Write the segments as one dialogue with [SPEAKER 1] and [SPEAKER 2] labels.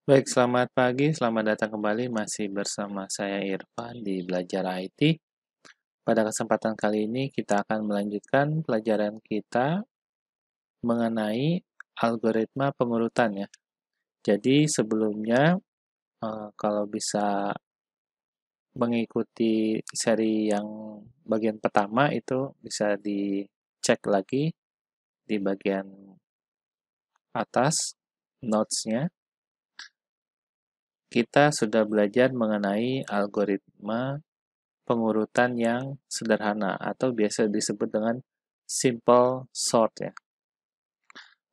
[SPEAKER 1] Baik, selamat pagi, selamat datang kembali masih bersama saya Irfan di Belajar IT. Pada kesempatan kali ini kita akan melanjutkan pelajaran kita mengenai algoritma pengurutan ya. Jadi sebelumnya kalau bisa mengikuti seri yang bagian pertama itu bisa dicek lagi di bagian atas notes-nya. Kita sudah belajar mengenai algoritma pengurutan yang sederhana atau biasa disebut dengan simple sort ya.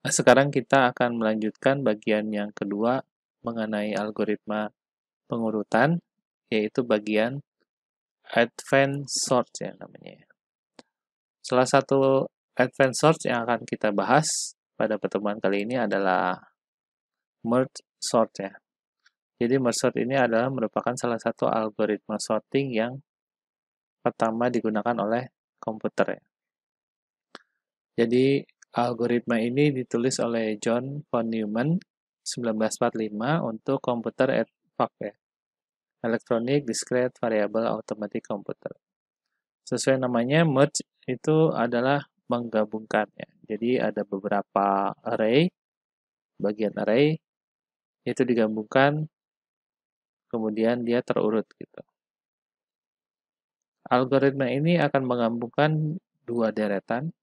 [SPEAKER 1] Nah, sekarang kita akan melanjutkan bagian yang kedua mengenai algoritma pengurutan, yaitu bagian advanced sort ya namanya. Salah satu advanced sort yang akan kita bahas pada pertemuan kali ini adalah merge sort ya. Jadi merge sort ini adalah merupakan salah satu algoritma sorting yang pertama digunakan oleh komputer ya. Jadi algoritma ini ditulis oleh John von Neumann 1945 untuk komputer EDVAC ya, Electronic Discrete Variable Automatic Computer. Sesuai namanya, merge itu adalah menggabungkan ya. Jadi ada beberapa array, bagian array itu digabungkan, kemudian dia terurut gitu. Algoritma ini akan menggabungkan dua deretan.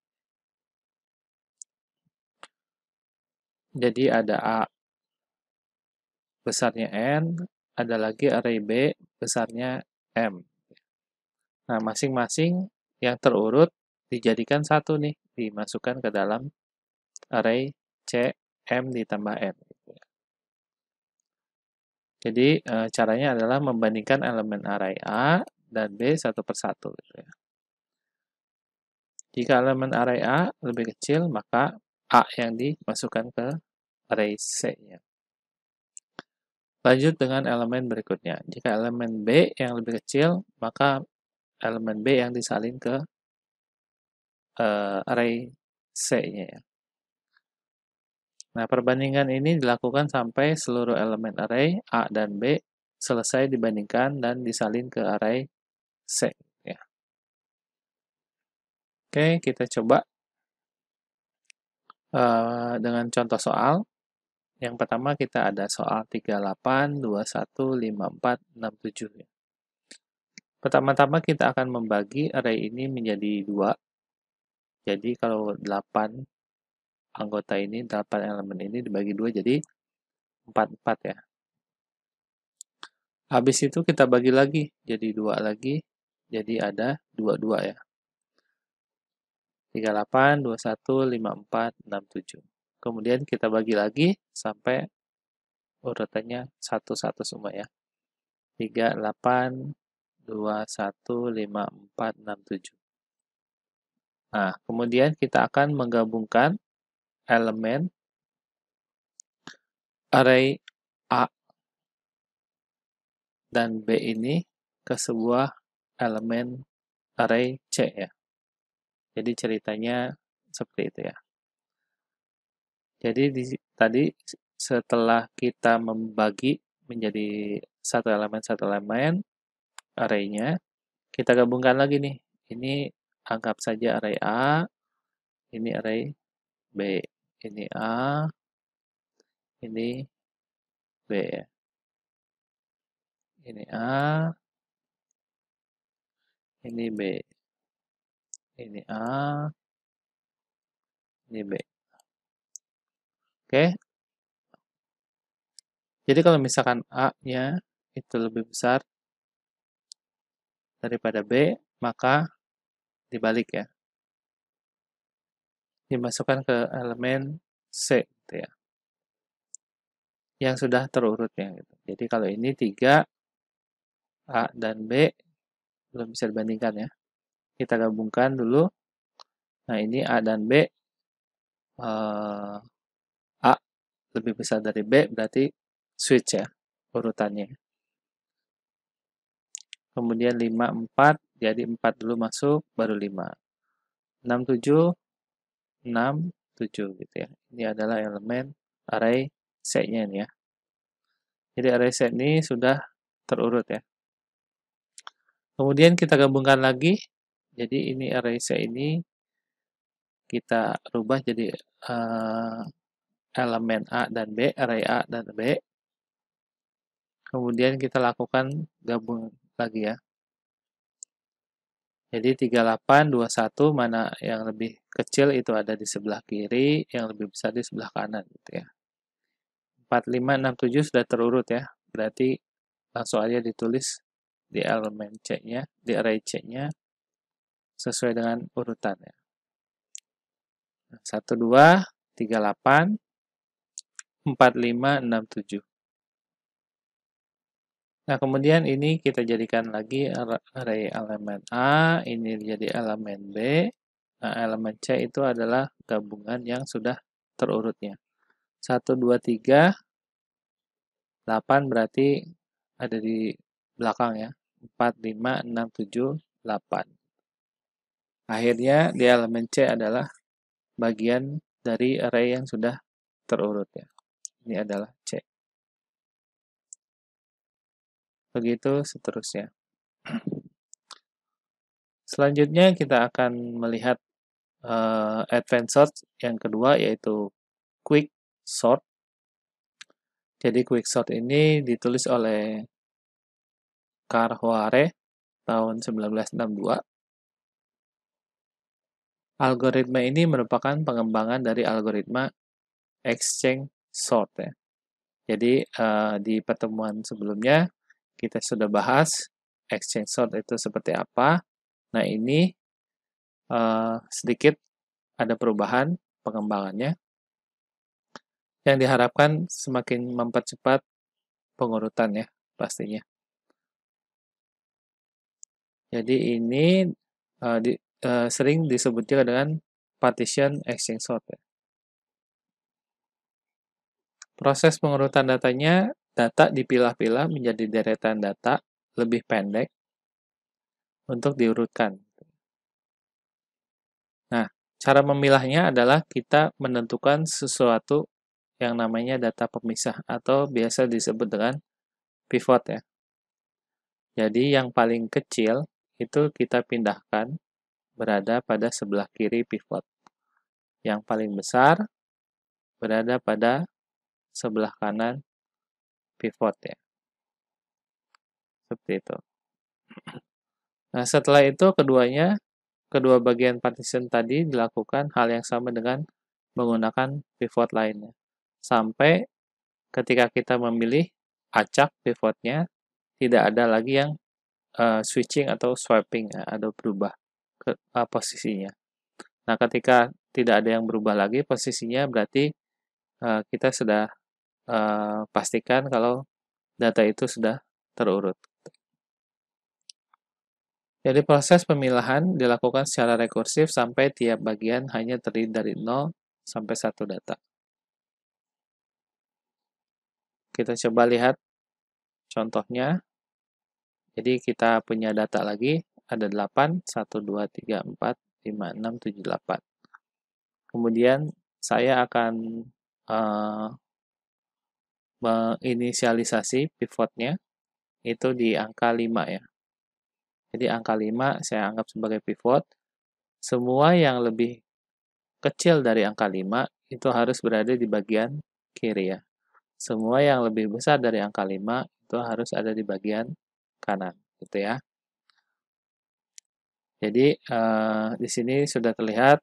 [SPEAKER 1] Jadi ada A besarnya N, ada lagi array B besarnya M. Nah, masing-masing yang terurut dijadikan satu nih, dimasukkan ke dalam array C, M ditambah N. Jadi, caranya adalah membandingkan elemen array A dan B satu per satu. Gitu ya. Jika elemen array A lebih kecil, maka A yang dimasukkan ke array C-nya. Lanjut dengan elemen berikutnya. Jika elemen B yang lebih kecil, maka elemen B yang disalin ke array C-nya ya. Nah, perbandingan ini dilakukan sampai seluruh elemen array A dan B selesai dibandingkan dan disalin ke array C. Ya. Oke, kita coba dengan contoh soal. Yang pertama kita ada soal 38, 21, 54, 67. Ya. Pertama-tama kita akan membagi array ini menjadi dua. Jadi kalau 8 anggota ini, 8 elemen ini dibagi dua jadi 4 ya. Habis itu kita bagi lagi, jadi dua lagi, jadi ada 22 ya. 38, 21, 54, 67. Kemudian kita bagi lagi sampai urutannya 1-1 semua ya. 3, 8, 2, 1, 5, 4, 6, 7. Nah, kemudian kita akan menggabungkan elemen array A dan B ini ke sebuah elemen array C ya. Jadi ceritanya seperti itu ya. Jadi tadi setelah kita membagi menjadi satu elemen array-nya, kita gabungkan lagi nih. Ini anggap saja array A, ini array B, ini A, ini B ya. Ini A, ini B, ini A, ini B. Oke. Jadi kalau misalkan A-nya itu lebih besar daripada B, maka dibalik ya. Dimasukkan ke elemen C gitu ya. Yang sudah terurut ya gitu. Jadi kalau ini 3 A dan B belum bisa dibandingkan ya. Kita gabungkan dulu. Nah, ini A dan B A lebih besar dari B berarti switch ya urutannya. Kemudian 5 4 jadi 4 dulu masuk baru 5. 6 7 6 7 gitu ya. Ini adalah elemen array C-nya nih ya. Jadi array set ini sudah terurut ya. Kemudian kita gabungkan lagi. Jadi ini array set ini kita rubah jadi elemen A dan B, array A dan B. Kemudian kita lakukan gabung lagi ya. Jadi 38, 21 mana yang lebih kecil itu ada di sebelah kiri, yang lebih besar di sebelah kanan gitu ya. 45, 67 sudah terurut ya. Berarti langsung aja ditulis di elemen C-nya, di array C-nya sesuai dengan urutannya. 1, 2, 38, 45, 67. Nah, kemudian ini kita jadikan lagi array elemen A, ini jadi elemen B. Nah, elemen C itu adalah gabungan yang sudah terurutnya. 1, 2, 3, 8 berarti ada di belakang ya. 4, 5, 6, 7, 8. Akhirnya di elemen C adalah bagian dari array yang sudah terurut ya. Ini adalah C. Begitu seterusnya. Selanjutnya kita akan melihat advanced sort yang kedua yaitu quick sort. Jadi quick sort ini ditulis oleh Carl Hoare tahun 1962. Algoritma ini merupakan pengembangan dari algoritma exchange sort ya. Jadi di pertemuan sebelumnya kita sudah bahas exchange sort itu seperti apa. Nah ini sedikit ada perubahan pengembangannya yang diharapkan semakin mempercepat pengurutan ya pastinya. Jadi ini sering disebut juga dengan partition exchange sort ya. Proses pengurutan datanya, data dipilah-pilah menjadi deretan data lebih pendek untuk diurutkan. Nah, cara memilahnya adalah kita menentukan sesuatu yang namanya data pemisah atau biasa disebut dengan pivot ya. Jadi yang paling kecil itu kita pindahkan berada pada sebelah kiri pivot. Yang paling besar berada pada sebelah kanan pivot ya. Seperti itu. Nah, setelah itu kedua bagian partition tadi dilakukan hal yang sama dengan menggunakan pivot lainnya. Sampai ketika kita memilih acak pivotnya, tidak ada lagi yang switching atau swapping, ya, ada berubah ke posisinya. Nah, ketika tidak ada yang berubah lagi posisinya, berarti kita sudah pastikan kalau data itu sudah terurut. Jadi proses pemilahan dilakukan secara rekursif sampai tiap bagian hanya terdiri dari 0 sampai 1 data. Kita coba lihat contohnya. Jadi kita punya data lagi, ada 8, 1, 2, 3, 4, 5, 6, 7, 8. Kemudian saya akan menginisialisasi pivotnya itu di angka 5 ya. Jadi angka 5 saya anggap sebagai pivot. Semua yang lebih kecil dari angka 5 itu harus berada di bagian kiri ya. Semua yang lebih besar dari angka 5 itu harus ada di bagian kanan gitu ya. Jadi di sini sudah terlihat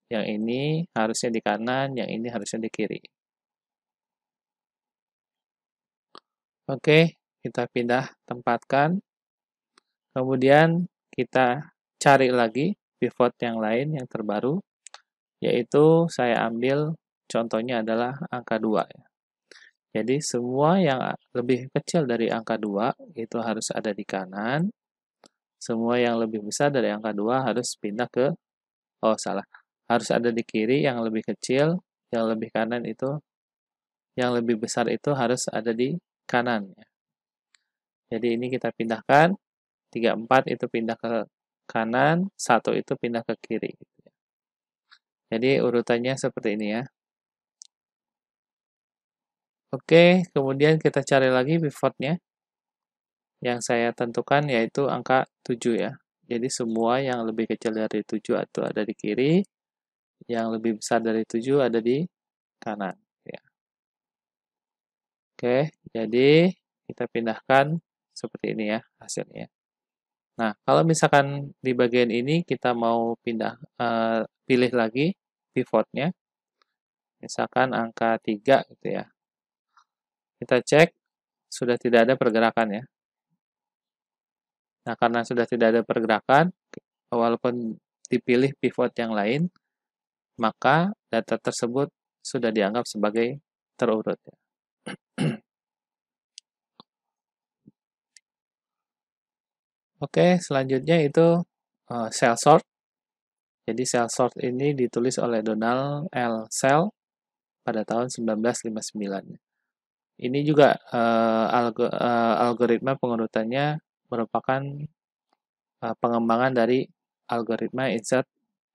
[SPEAKER 1] yang ini harusnya di kanan, yang ini harusnya di kiri. Oke, kita pindah tempatkan. Kemudian kita cari lagi pivot yang lain yang terbaru, yaitu saya ambil contohnya adalah angka 2. Jadi semua yang lebih kecil dari angka 2 itu harus ada di kanan. Semua yang lebih besar dari angka 2 harus pindah ke, harus ada di kiri, yang lebih kecil, yang lebih kanan itu, yang lebih besar itu harus ada di kanan. Jadi ini kita pindahkan. 3, 4 itu pindah ke kanan, 1 itu pindah ke kiri. Jadi urutannya seperti ini ya. Oke, kemudian kita cari lagi pivotnya. Yang saya tentukan yaitu angka 7 ya. Jadi semua yang lebih kecil dari 7 itu ada di kiri, yang lebih besar dari 7 ada di kanan. Ya. Oke, jadi kita pindahkan seperti ini ya hasilnya. Nah, kalau misalkan di bagian ini kita mau pilih lagi pivotnya, misalkan angka 3 gitu ya. Kita cek, sudah tidak ada pergerakan ya. Nah, karena sudah tidak ada pergerakan, walaupun dipilih pivot yang lain, maka data tersebut sudah dianggap sebagai terurut ya. Oke, selanjutnya itu cell sort. Jadi cell sort ini ditulis oleh Donald L. Cell pada tahun 1959. Ini juga algoritma pengurutannya merupakan pengembangan dari algoritma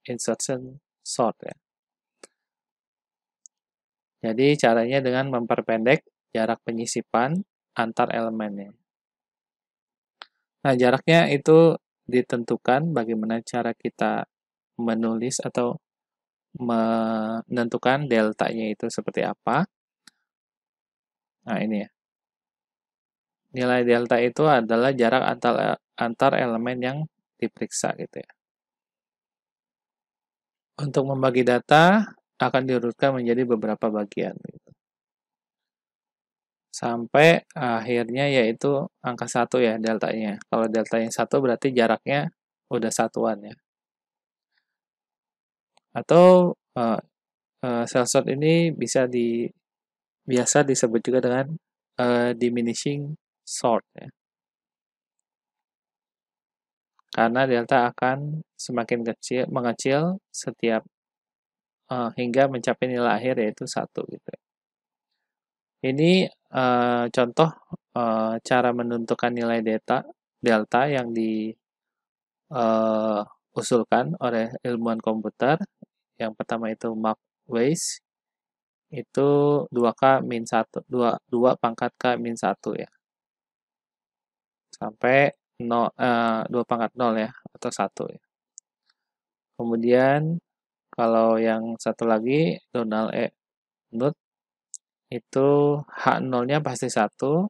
[SPEAKER 1] insertion sort ya. Jadi caranya dengan memperpendek jarak penyisipan antar elemennya. Nah, jaraknya itu ditentukan bagaimana cara kita menulis atau menentukan deltanya itu seperti apa. Nah, ini ya. Nilai delta itu adalah jarak antar elemen yang diperiksa gitu ya. Untuk membagi data akan diurutkan menjadi beberapa bagian gitu. Sampai akhirnya yaitu angka 1 ya deltanya. Kalau deltanya 1 berarti jaraknya udah satuan ya. Atau cell sort ini biasa disebut juga dengan diminishing sort ya. Karena delta akan semakin mengecil setiap hingga mencapai nilai akhir yaitu 1 gitu. Ini contoh cara menentukan nilai delta yang diusulkan oleh ilmuwan komputer. Yang pertama itu Mark Weiss, itu 2K min 1, 2 pangkat K min 1 ya. Sampai 2 pangkat 0 ya, atau 1 ya. Kemudian kalau yang satu lagi Donald E. Knuth itu H0-nya pasti 1.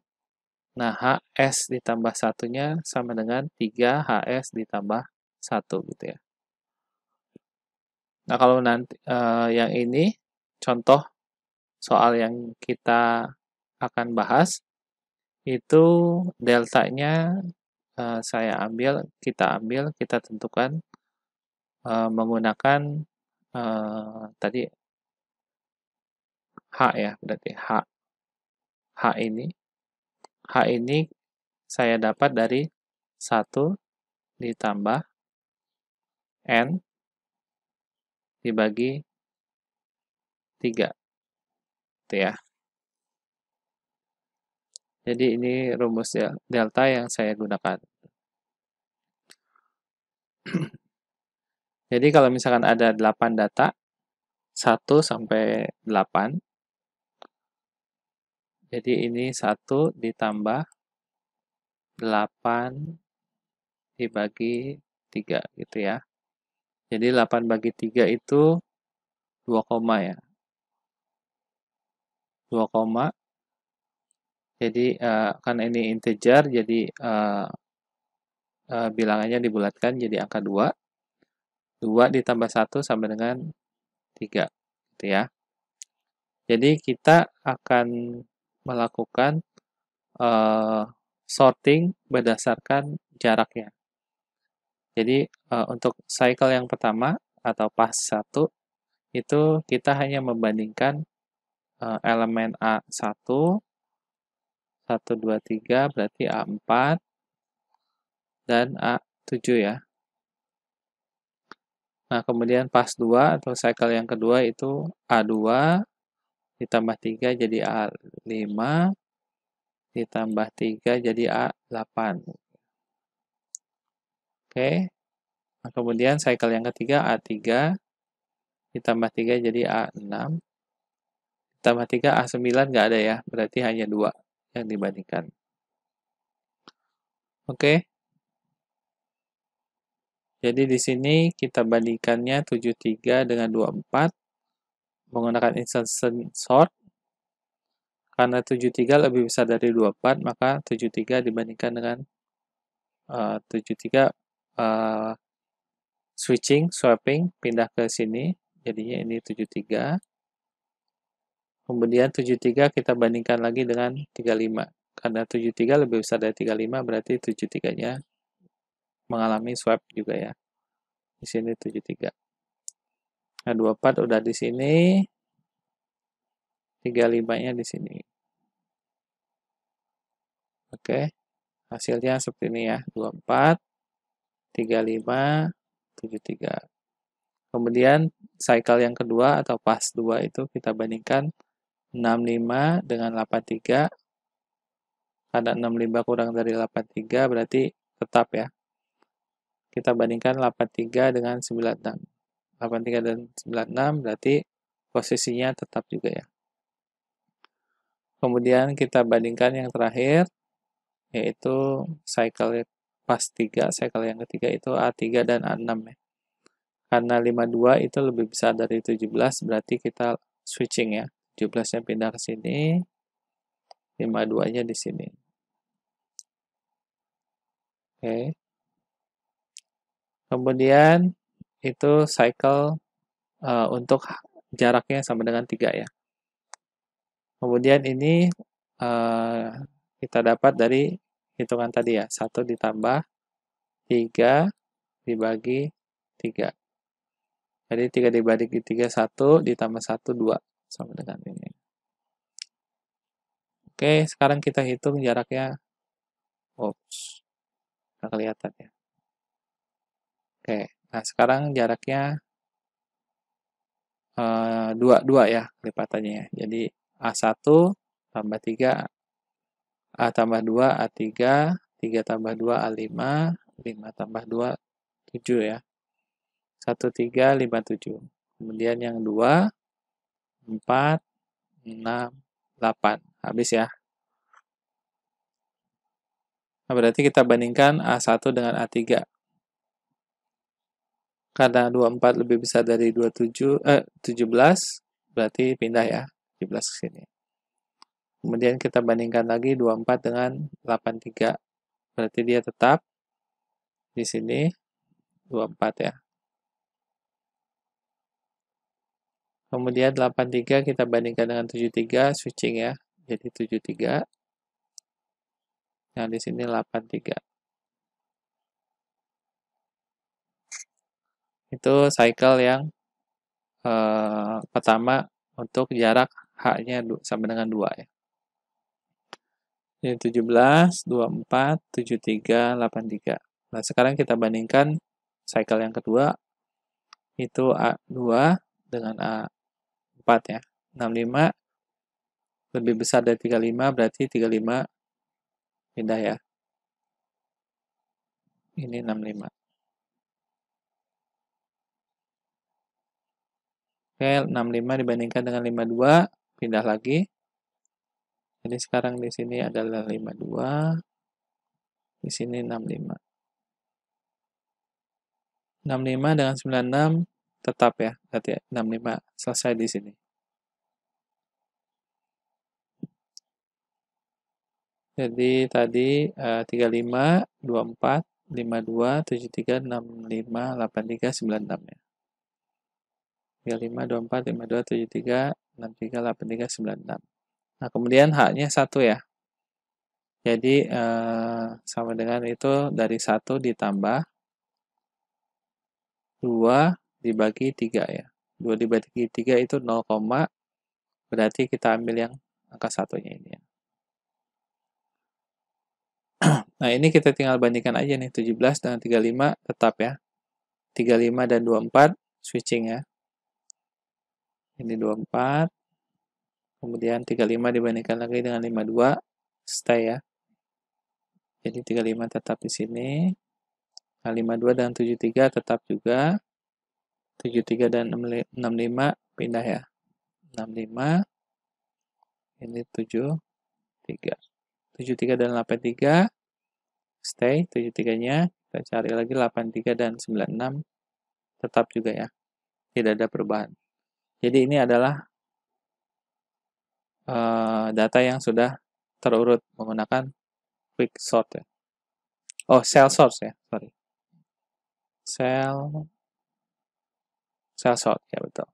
[SPEAKER 1] Nah, HS ditambah satunya sama dengan 3 HS ditambah 1 gitu ya. Nah, kalau nanti yang ini contoh soal yang kita akan bahas itu deltanya kita tentukan menggunakan tadi H ya, berarti H ini. H ini saya dapat dari 1 ditambah N dibagi 3. Itu ya. Jadi ini rumus delta yang saya gunakan. Jadi kalau misalkan ada 8 data, 1 sampai 8, jadi ini 1 ditambah 8 dibagi 3 gitu ya. Jadi 8 bagi 3 itu 2 koma ya. 2 koma. Jadi karena ini integer, jadi bilangannya dibulatkan jadi angka 2. 2 ditambah 1 sama dengan 3. Gitu ya. Jadi kita akan melakukan sorting berdasarkan jaraknya. Jadi untuk cycle yang pertama atau pass 1 itu kita hanya membandingkan elemen A1, 1, 2, 3 berarti A4 dan A7 ya. Nah, kemudian pass 2 atau cycle yang kedua itu A2 ditambah 3 jadi A5 ditambah 3 jadi A8. Oke. Nah, kemudian cycle yang ketiga A3 ditambah 3 jadi A6 tambah 3, A9 nggak ada ya, berarti hanya 2 yang dibandingkan. Oke, jadi di sini kita bandingkannya 73 dengan 24 menggunakan instruction sort. Karena 73 lebih besar dari 24, maka 73 dibandingkan dengan 73 swapping, pindah ke sini, jadinya ini 73. Kemudian 73 kita bandingkan lagi dengan 35. Karena 73 lebih besar dari 35, berarti 73-nya mengalami swap juga ya. Di sini 73. Nah, 24 udah di sini, 35-nya di sini. Oke, hasilnya seperti ini ya, 24, 35, 73. Kemudian cycle yang kedua atau pas 2 itu kita bandingkan 65 dengan 83. Karena 65 kurang dari 83 berarti tetap ya. Kita bandingkan 83 dengan 96. 83 dan 96 berarti posisinya tetap juga ya. Kemudian kita bandingkan yang terakhir, yaitu cycle pas 3, cycle yang ketiga itu A3 dan A6 ya. Karena 52 itu lebih besar dari 17, berarti kita switching ya. 17-nya pindah ke sini, 52-nya di sini. Oke. Kemudian itu cycle untuk jaraknya sama dengan 3 ya. Kemudian ini kita dapat dari hitungan tadi ya, 1 ditambah 3 dibagi 3. Jadi 3 dibagi 3, 1 ditambah 1, 2. Sama dengan ini. Oke, sekarang kita hitung jaraknya. Oops, nggak kelihatan ya. Oke, nah sekarang jaraknya 2 ya lipatannya ya. Jadi A1 tambah 3, A tambah 2, A3, 3 tambah 2, A5, 5 tambah 2, 7 ya. 1, 3, 5, 7. Kemudian yang 2, 4, 6, 8. Habis ya. Nah, berarti kita bandingkan A1 dengan A3. Karena 24 lebih besar dari 17, berarti pindah ya, 17 ke sini. Kemudian kita bandingkan lagi 24 dengan 83. Berarti dia tetap di sini 24 ya. Kemudian 83 kita bandingkan dengan 73, switching ya. Jadi 73. Yang di sini 83. Itu cycle yang pertama untuk jarak H-nya sama dengan 2 ya. Ini 17, 24, 73, 83. Nah, sekarang kita bandingkan cycle yang kedua, itu A2 dengan A4 ya. 65 lebih besar dari 35, berarti 35 pindah ya. Ini 65. Oke, 65 dibandingkan dengan 52, pindah lagi. Jadi sekarang di sini adalah 52, di sini 65. 65 dengan 96 tetap ya, berarti 65 selesai di sini. Jadi tadi 35, 24, 52, 73, 65, 83, 96 ya. 35, 24, 52, 73, 63, 83, 96. Nah, kemudian H-nya 1 ya. Jadi sama dengan itu dari 1 ditambah 2 dibagi 3 ya. 2 dibagi 3 itu 0, berarti kita ambil yang angka satunya ini ya. Nah, ini kita tinggal bandingkan aja nih, 17 dengan 35 tetap ya. 35 dan 24 switching ya. Ini 24, kemudian 35 dibandingkan lagi dengan 52, stay ya. Jadi 35 tetap di sini. Nah, 52 dan 73 tetap juga. 73 dan 65 pindah ya. 65, Ini 73. 73 dan 83, stay 73-nya. Kita cari lagi 83 dan 96, tetap juga ya. Tidak ada perubahan. Jadi ini adalah data yang sudah terurut menggunakan quick sort ya. Oh, cell sort ya, sorry. Cell sort ya, betul.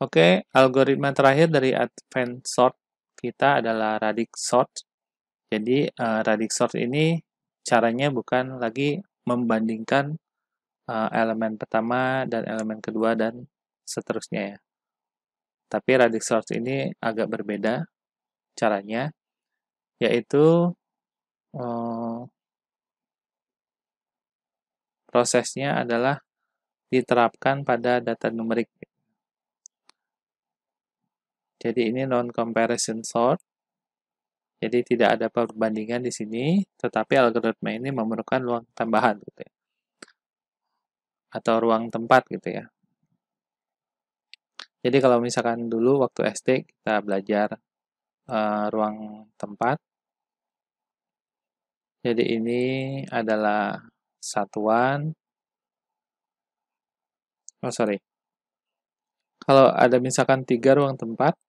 [SPEAKER 1] Oke, algoritma terakhir dari advanced sort kita adalah radix sort. Jadi radix sort ini caranya bukan lagi membandingkan elemen pertama dan elemen kedua dan seterusnya ya. Tapi radix sort ini agak berbeda caranya, yaitu prosesnya adalah diterapkan pada data numerik. Jadi ini non-comparison sort. Jadi tidak ada perbandingan di sini, tetapi algoritma ini memerlukan ruang tambahan gitu ya. Atau ruang tempat gitu ya. Jadi kalau misalkan dulu waktu SD kita belajar ruang tempat. Jadi ini adalah satuan. Oh sorry. Kalau ada misalkan 3 ruang tempat,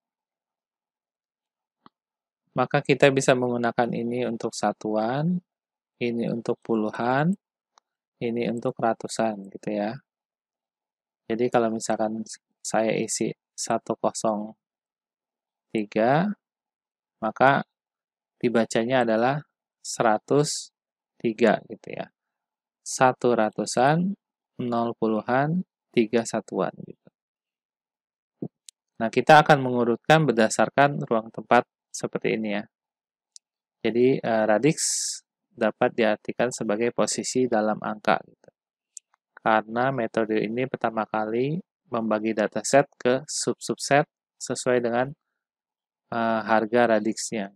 [SPEAKER 1] maka kita bisa menggunakan ini untuk satuan, ini untuk puluhan, ini untuk ratusan gitu ya. Jadi kalau misalkan saya isi 103, maka dibacanya adalah 103 gitu ya. 1 ratusan, 0 puluhan, 3 satuan gitu. Nah, kita akan mengurutkan berdasarkan ruang tempat seperti ini ya. Jadi radix dapat diartikan sebagai posisi dalam angka gitu. Karena metode ini pertama kali membagi dataset ke sub-subset sesuai dengan harga radixnya.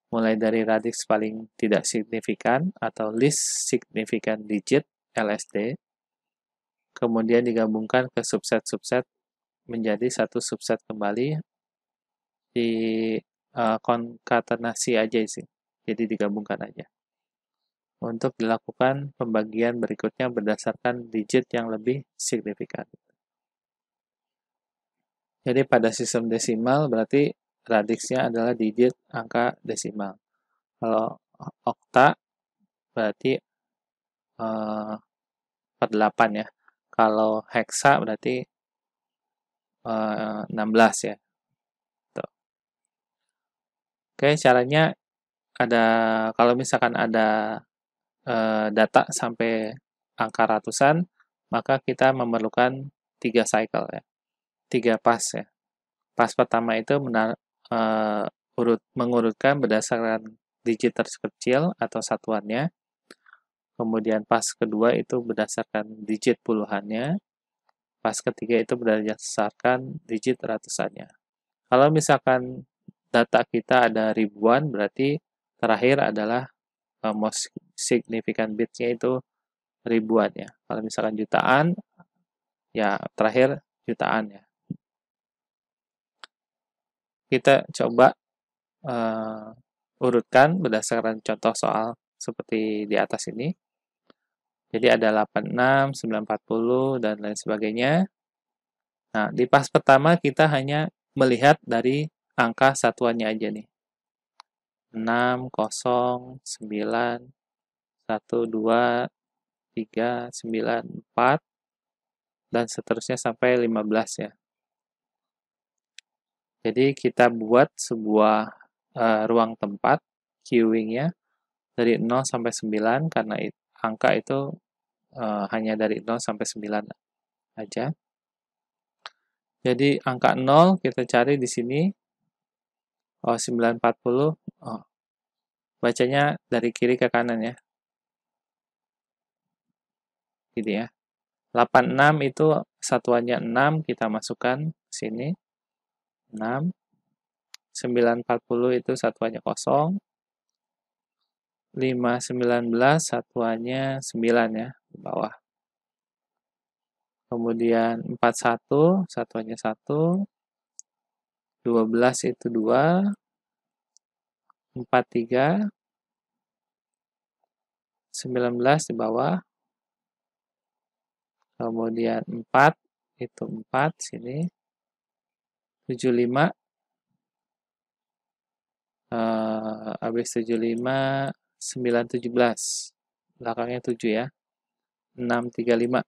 [SPEAKER 1] Mulai dari radix paling tidak signifikan atau least significant digit LSD, kemudian digabungkan ke subset-subset menjadi satu subset kembali di konkatenasi aja sih. Jadi digabungkan aja. Untuk dilakukan pembagian berikutnya berdasarkan digit yang lebih signifikan. Jadi pada sistem desimal berarti radixnya adalah digit angka desimal. Kalau okta berarti per 8 ya. Kalau heksa berarti 16 ya. Tuh. Oke, caranya ada kalau misalkan ada data sampai angka ratusan, maka kita memerlukan 3 cycle ya. 3 pas ya. Pas pertama itu mengurutkan berdasarkan digit terkecil atau satuannya. Kemudian pas kedua itu berdasarkan digit puluhannya. Pas ketiga itu berdasarkan digit ratusannya. Kalau misalkan data kita ada ribuan, berarti terakhir adalah most significant bitnya itu ribuan ya. Kalau misalkan jutaan, ya terakhir jutaan ya. Kita coba urutkan berdasarkan contoh soal seperti di atas ini. Jadi ada 86, 940, dan lain sebagainya. Nah, di pas pertama kita hanya melihat dari angka satuannya aja nih. 6, 0, 9, 1, 2, 3, 9, 4, dan seterusnya sampai 15 ya. Jadi kita buat sebuah ruang tempat queuing-nya dari 0 sampai 9 karena angka itu hanya dari 0 sampai 9 aja. Jadi angka 0 kita cari di sini. Oh, 940. Oh, bacanya dari kiri ke kanan ya. Gitu ya. 86 itu satuannya 6, kita masukkan sini. 6. 940 itu satuannya 0. 519 satuannya 9 ya, di bawah. kemudian 41, satuannya 1, 12 itu 2, 43, 19 di bawah, kemudian 4, itu 4 sini, 75, habis 75, 9, 17, belakangnya 7 ya, 6, 35,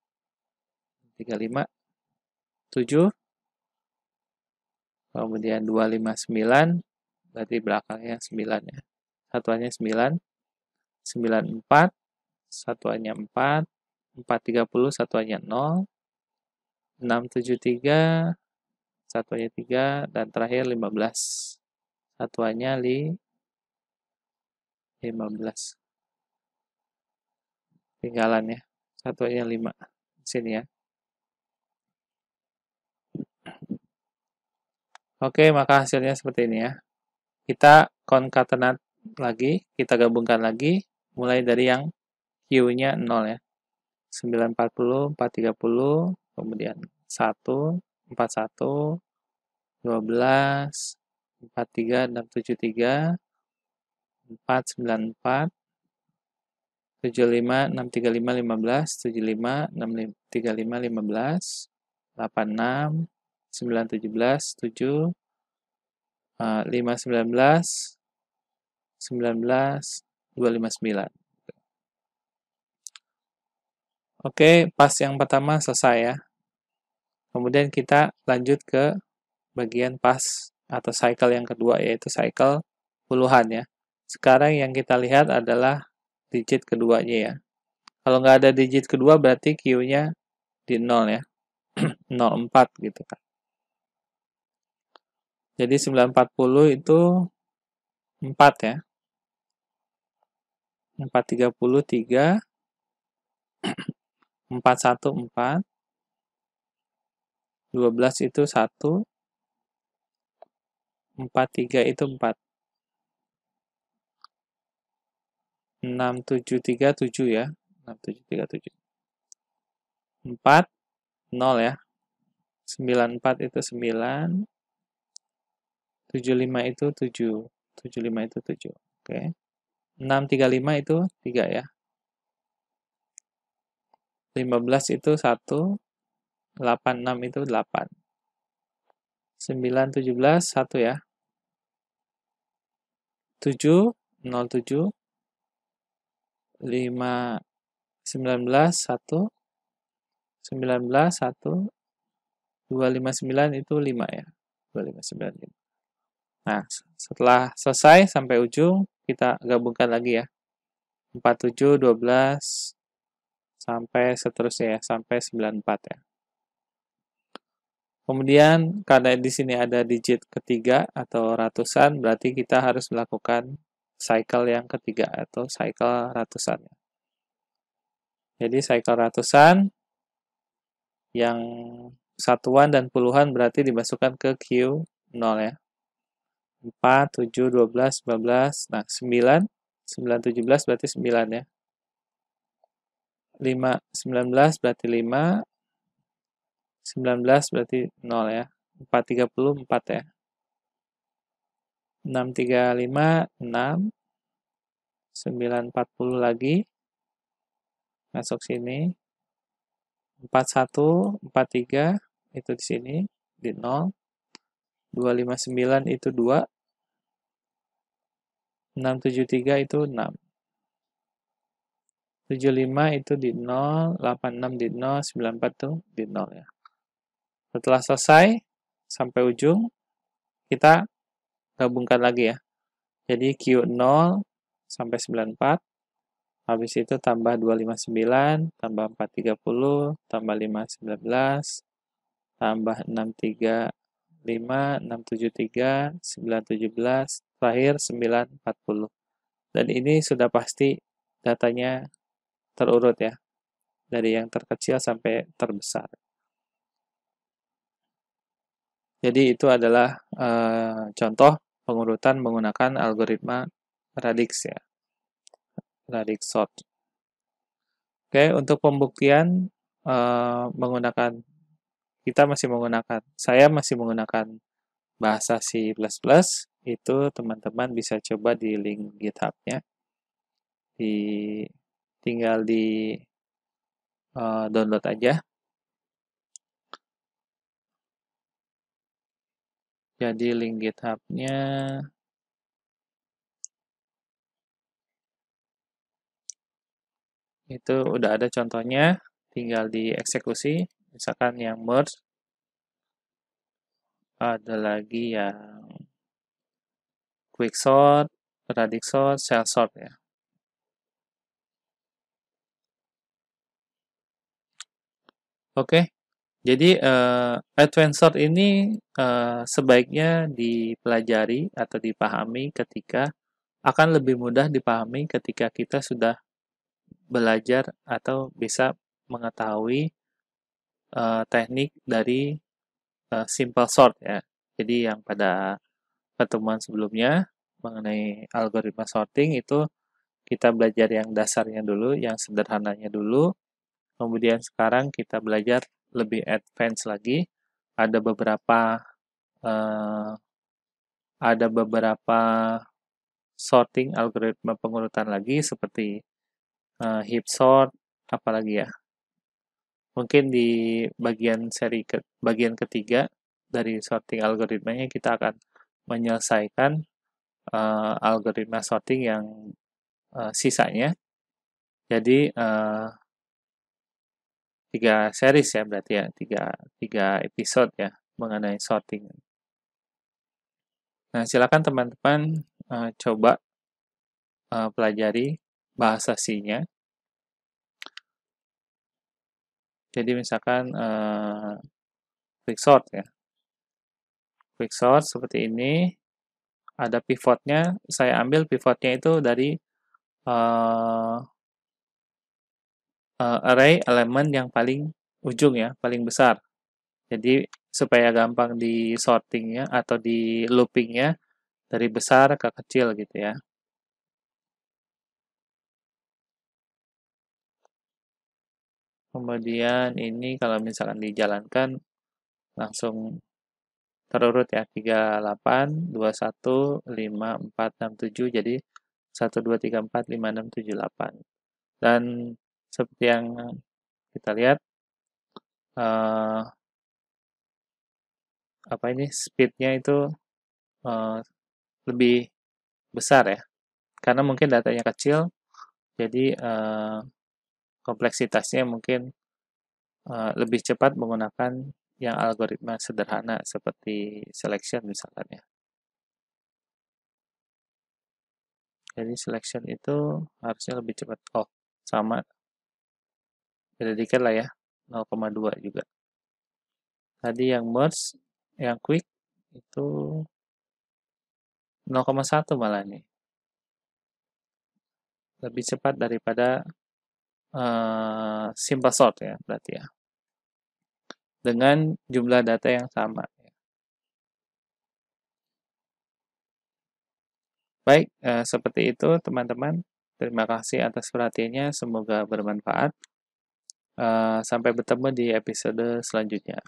[SPEAKER 1] 35, 7, kemudian 259, berarti belakangnya 9 ya, satuannya 9, 94, satuannya 4, 430, satuannya 0, 673, satuannya 3, dan terakhir 15, satuannya 15. Tinggalan ya, satuannya 5. Sini ya. Oke, maka hasilnya seperti ini ya. Kita concatenate lagi, kita gabungkan lagi, mulai dari yang Q-nya 0 ya. 940, 430, kemudian 1, 41, 12, 43, 673, 494, 75, 635, 15, 75, 635, 15, 86, 9, 17, 7, 5, 19, 19, 259. Oke, pas yang pertama selesai ya. Kemudian kita lanjut ke bagian pas atau cycle yang kedua, yaitu cycle puluhan ya. Sekarang yang kita lihat adalah digit keduanya ya. Kalau nggak ada digit kedua berarti Q-nya di 0 ya. 04 gitu kan. Jadi 940 itu 4 ya. 430 3, 41 4, 12 itu 1, 43 itu 4, 673 7 ya. 6737. 4 0 ya. 94 itu 9, 75 itu 7, 75 itu 7. Oke. 635 itu 3 ya. 15 itu 1, 86 itu 8. 9 17 1 ya. 7 07, 5 19 1, 19 1, 259 itu 5 ya. 259. Nah, setelah selesai sampai ujung, kita gabungkan lagi ya. 47, 12, sampai seterusnya ya, sampai 94 ya. Kemudian, karena di sini ada digit ketiga atau ratusan, berarti kita harus melakukan cycle yang ketiga atau cycle ratusan. Jadi, cycle ratusan, yang satuan dan puluhan berarti dimasukkan ke Q0 ya. 4, 7, 12, 15, nah 9, 9, 17 berarti 9 ya. 5, 19 berarti 5, 19 berarti 0 ya. 4, 30, 4 ya. 6, 35, 6, 9, 40 lagi, masuk sini. 41, 43, itu di sini, di 0. 259 itu 2. 673 itu 6. 75 itu di 0, 86 di 0, 94 itu di 0 ya. Setelah selesai, sampai ujung, kita gabungkan lagi ya. Jadi Q0 sampai 94, habis itu tambah 259, tambah 430, tambah 519, tambah 635, 673, 917, terakhir 940. Dan ini sudah pasti datanya terurut ya, dari yang terkecil sampai terbesar. Jadi itu adalah contoh pengurutan menggunakan algoritma radix ya, radix sort. Oke, untuk pembuktian saya masih menggunakan bahasa C++, itu teman-teman bisa coba di link GitHub-nya, tinggal di download aja. Jadi link GitHub-nya itu udah ada contohnya, tinggal dieksekusi. Misalkan yang merge, ada lagi yang quicksort, radix sort, cell sort ya. Oke, jadi advanced sort ini sebaiknya dipelajari atau dipahami akan lebih mudah dipahami ketika kita sudah belajar atau bisa mengetahui teknik dari simple sort ya. Jadi yang pada pertemuan sebelumnya mengenai algoritma sorting itu kita belajar yang dasarnya dulu, yang sederhananya dulu. Kemudian sekarang kita belajar lebih advance lagi. Ada beberapa uh, ada beberapa sorting algoritma pengurutan lagi seperti heap sort, apalagi ya. Mungkin di bagian ketiga dari sorting algoritmanya kita akan menyelesaikan algoritma sorting yang sisanya. Jadi 3 series ya berarti ya, 3 episode ya mengenai sorting. Nah, silakan teman-teman coba pelajari bahasa C-nya. Jadi misalkan quicksort ya. Quicksort seperti ini, ada pivotnya. Saya ambil pivotnya itu dari array elemen yang paling ujung ya, paling besar. Jadi supaya gampang di sortingnya atau di loopingnya dari besar ke kecil gitu ya. Kemudian ini kalau misalkan dijalankan langsung terurut ya 38, 21, 5, 4, 6, 7 jadi 1, 2, 3, 4, 5, 6, 7, 8. Dan seperti yang kita lihat eh, speednya itu lebih besar ya. Karena mungkin datanya kecil, jadi kompleksitasnya mungkin lebih cepat menggunakan yang algoritma sederhana seperti selection misalkan ya. Jadi selection itu harusnya lebih cepat. Oh, sama. Beda dikit lah ya. 0,2 juga. Tadi yang merge, yang quick itu 0,1 malah nih. Lebih cepat daripada simple sort ya berarti ya. Dengan jumlah data yang sama. Baik, seperti itu teman-teman. Terima kasih atas perhatiannya. Semoga bermanfaat. Sampai bertemu di episode selanjutnya.